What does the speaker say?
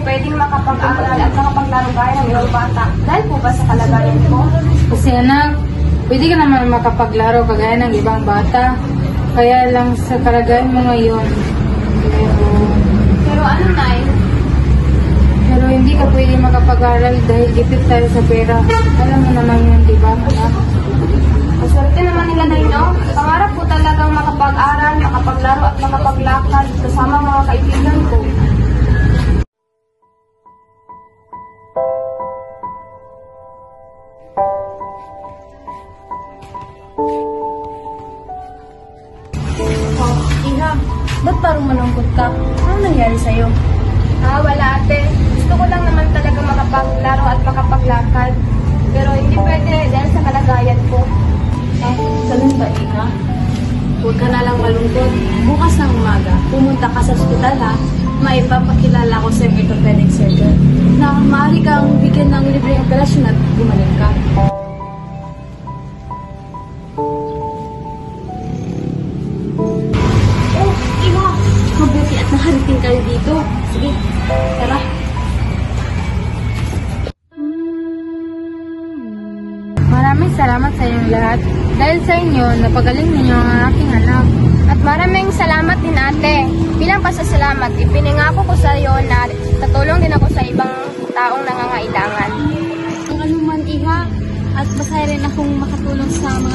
pwedeng makapag-aral at makapaglaro gaya ng ibang bata? Dahil po ba sa kalagayan ko? Kasi anak, pwede ka naman makapaglaro kagaya ng ibang bata. Kaya lang sa kalagayan mo ngayon. Pero ano, Nay? Pero hindi ka pwede makapag-aral dahil gipit tayo sa pera. Alam mo naman yun, di ba, anak? Maswerte naman nila, Nay, no? Pangarap ko talagang makapag-aral, makapaglaro at makapaglakad kasama mga kaibigan ko. Iha, ba't parang malungkot ka? Ano nangyari sa'yo? Wala ate. Gusto ko lang naman talaga makapaglaro at makapaglakad. Pero hindi pwede dahil sa kalagayan ko. Ganun ba, Iha? Huwag ka na lang malungkot. Bukas ng umaga, pumunta ka sa ospital ha. Maipapakilala ko sa orthopedic surgeon na maaari kang bigyan ng libreng operasyon at gumaling ka. Oh, Iha! Mabuti at nakarating kayo dito. Sige, tara. Maraming salamat sa inyong lahat. Dahil sa inyo, napagaling ninyo ang aking anak. At maraming salamat din ate. Bilang pasasalamat, ipinangako ko sa iyo na tatulong din ako sa ibang taong nangangailangan. Kung ano man, Iha, at masaya rin akong makatulong sa mga